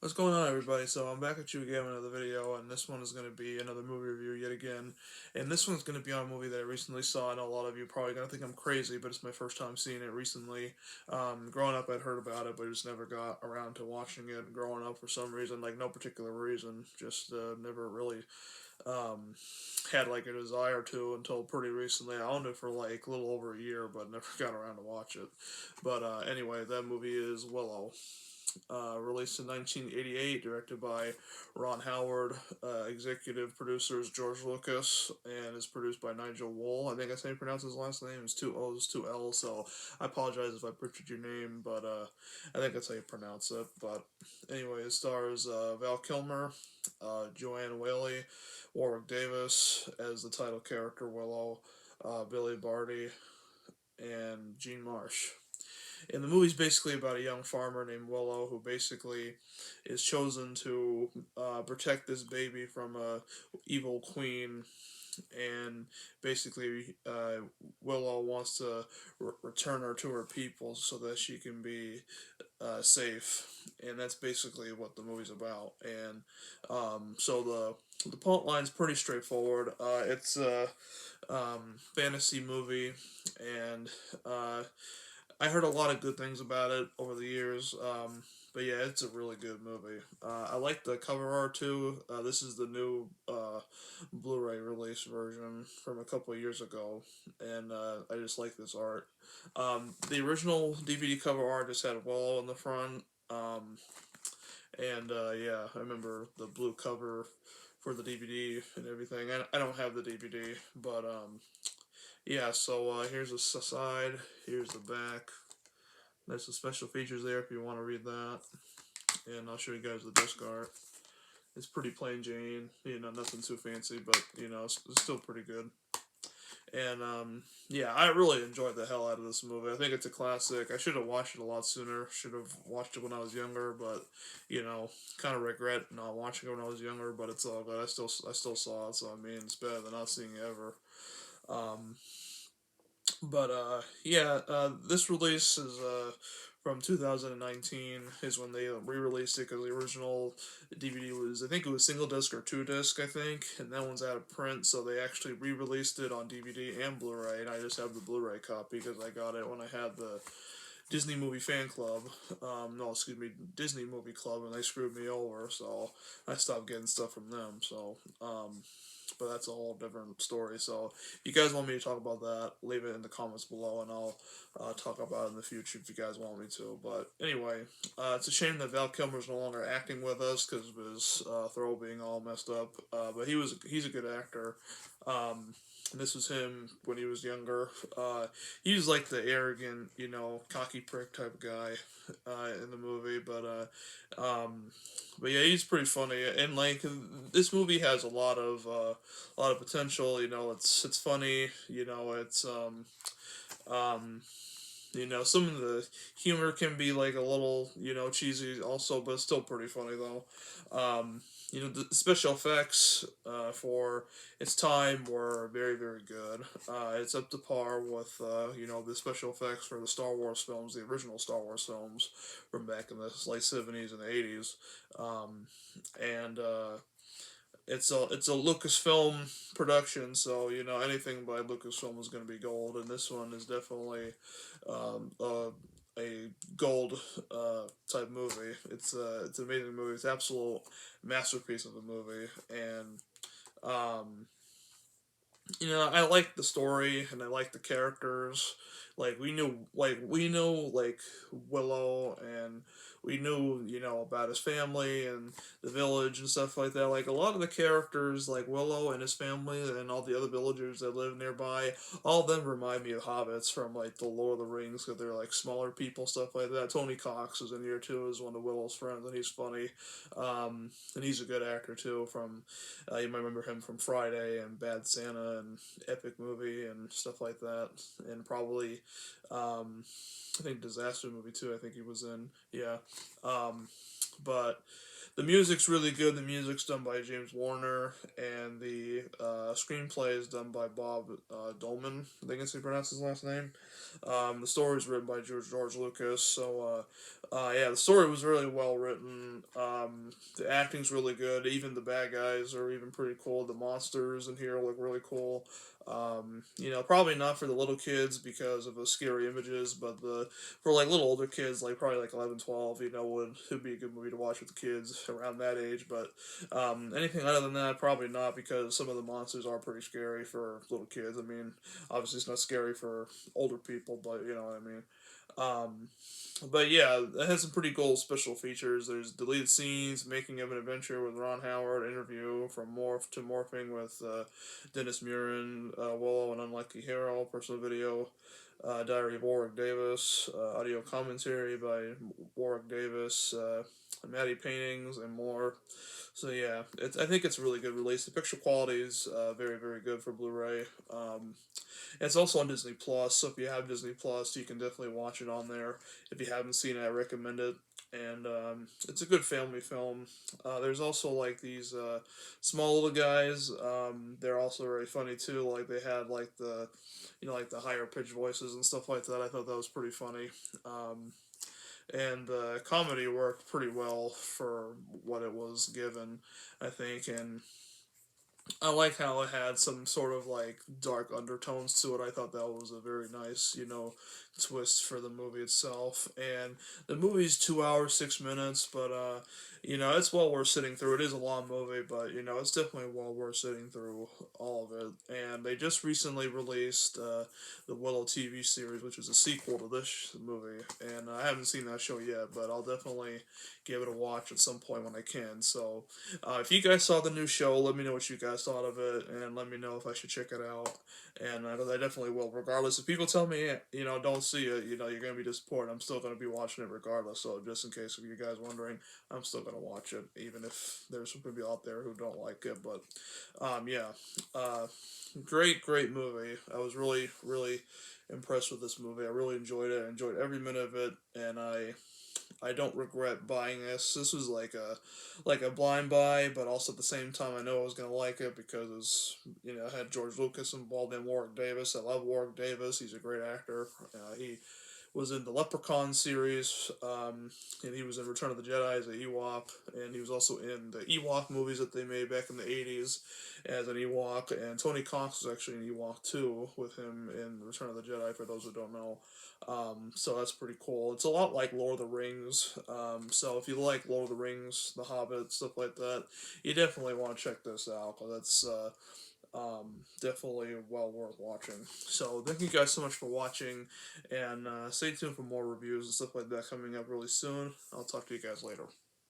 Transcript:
What's going on, everybody? So I'm back at you again with another video, and this one is going to be another movie review yet again. And this one's going to be on a movie that I recently saw. I know a lot of you are probably going to think I'm crazy, but it's my first time seeing it recently. Growing up, I'd heard about it, but I just never got around to watching it. Growing up, for some reason, like no particular reason, just never really um, had like a desire to until pretty recently. I owned it for like a little over a year, but never got around to watch it. But anyway, that movie is Willow. Released in 1988, directed by Ron Howard, executive producers George Lucas, and is produced by Nigel Wool. I think that's how you pronounce his last name. It's two O's, two L's. So I apologize if I butchered your name, but I think that's how you pronounce it. But anyway, it stars Val Kilmer, Joanne Whaley, Warwick Davis as the title character Willow, Billy Barty, and Gene Marsh. And the movie's basically about a young farmer named Willow who basically is chosen to protect this baby from a evil queen. And basically, Willow wants to return her to her people so that she can be safe. And that's basically what the movie's about. And so the plot line's pretty straightforward. It's a fantasy movie, and I heard a lot of good things about it over the years. But yeah, it's a really good movie. I like the cover art too. This is the new Blu-ray release version from a couple of years ago, and I just like this art. The original DVD cover art just had Willow in the front, and yeah, I remember the blue cover for the DVD and everything. I don't have the DVD, but yeah. So here's the side. Here's the back. There's some special features there if you want to read that. And I'll show you guys the disc art. It's pretty plain Jane, nothing too fancy, but it's still pretty good. And yeah, I really enjoyed the hell out of this movie. I think it's a classic. I should have watched it a lot sooner. Should have watched it when I was younger, but kind of regret not watching it when I was younger. But it's all good. I still saw it, so I mean, it's better than not seeing it ever. Um, But yeah, this release is from 2019 is when they re-released it because the original DVD was, I think it was single disc or two disc, I think, and that one's out of print, so they actually re-released it on DVD and Blu-ray, and I just have the Blu-ray copy because I got it when I had the Disney Movie Fan Club. No, excuse me, Disney Movie Club, and they screwed me over, so I stopped getting stuff from them. So, but that's a whole different story. So, if you guys want me to talk about that, leave it in the comments below, and I'll talk about it in the future if you guys want me to. But anyway, it's a shame that Val Kilmer's no longer acting with us because of his throat being all messed up. But he's a good actor. And this was him when he was younger. He was like the arrogant, cocky prick type of guy in the movie. But yeah, he's pretty funny. And like this movie has a lot of potential. It's funny. Um, some of the humor can be like a little, cheesy also, but it's still pretty funny though. The special effects for its time were very, very good. It's up to par with, the special effects for the Star Wars films, the original Star Wars films from back in the late 70s and 80s. And it's a Lucasfilm production, so anything by Lucasfilm is going to be gold, and this one is definitely a gold type movie. It's an amazing movie. It's an absolute masterpiece of a movie, and um, I like the story and I like the characters. Like Willow, and we knew about his family and the village and stuff like that. Like a lot of the characters, like Willow and his family and all the other villagers that live nearby, all of them remind me of hobbits from like the Lord of the Rings because they're like smaller people, stuff like that. Tony Cox is in here too as one of Willow's friends, and he's funny, and he's a good actor too. From you might remember him from Friday and Bad Santa and Epic Movie and stuff like that, and probably I think Disaster Movie too. I think he was in. Yeah, but The music's really good. The music's done by James Warner, and the screenplay is done by Bob Dolman. I think that's how you pronounce his last name. The story is written by George Lucas. So, yeah, the story was really well written. The acting's really good. Even the bad guys are even pretty cool. The monsters in here look really cool. Probably not for the little kids because of the scary images, but the for like little older kids, like probably like 11, 12, would be a good movie to watch with the kids around that age. But anything other than that, probably not, because some of the monsters are pretty scary for little kids. I mean, obviously it's not scary for older people, but you know what I mean. Um, but yeah, it has some pretty cool special features. There's deleted scenes, making of an adventure with Ron Howard, interview from Morph to Morphing with Dennis Murin, Willow, and Unlucky Hero, personal video, Diary of Warwick Davis, audio commentary by Warwick Davis, Maddie paintings, and more. So yeah, I think it's a really good release. The picture quality is very, very good for Blu-ray. It's also on Disney Plus, so if you have Disney Plus, you can definitely watch it on there. If you haven't seen it, I recommend it. And it's a good family film. There's also like these small little guys. They're also very funny too. Like they had like like the higher pitched voices and stuff like that. I thought that was pretty funny. And the comedy worked pretty well for what it was given, I think. And I like how it had some sort of like dark undertones to it. I thought that was a very nice, twist for the movie itself. And the movie's 2 hours 6 minutes, but it's well worth sitting through. It is a long movie, but it's definitely well worth sitting through all of it. And they just recently released the Willow TV series, which is a sequel to this movie. And I haven't seen that show yet, but I'll definitely give it a watch at some point when I can. So if you guys saw the new show, let me know what you guys thought of it, and let me know if I should check it out. And I definitely will. Regardless, if people tell me, don't see it, you're gonna be disappointed. I'm still gonna be watching it regardless. So just in case of you guys wondering, I'm still gonna watch it, even if there's some people out there who don't like it. But yeah, great movie. I was really, really impressed with this movie. I really enjoyed it. I enjoyed every minute of it, and I don't regret buying this. This was like a blind buy, but also at the same time I know I was gonna like it because it's it had George Lucas involved in Warwick Davis. I love Warwick Davis. He's a great actor. He was in the Leprechaun series, and he was in Return of the Jedi as an Ewok, and he was also in the Ewok movies that they made back in the 80s as an Ewok, and Tony Cox was actually an Ewok too, with him in Return of the Jedi, for those who don't know. So that's pretty cool. It's a lot like Lord of the Rings, so if you like Lord of the Rings, The Hobbit, stuff like that, you definitely want to check this out, because that's definitely well worth watching. So thank you guys so much for watching, and stay tuned for more reviews and stuff like that coming up really soon. I'll talk to you guys later.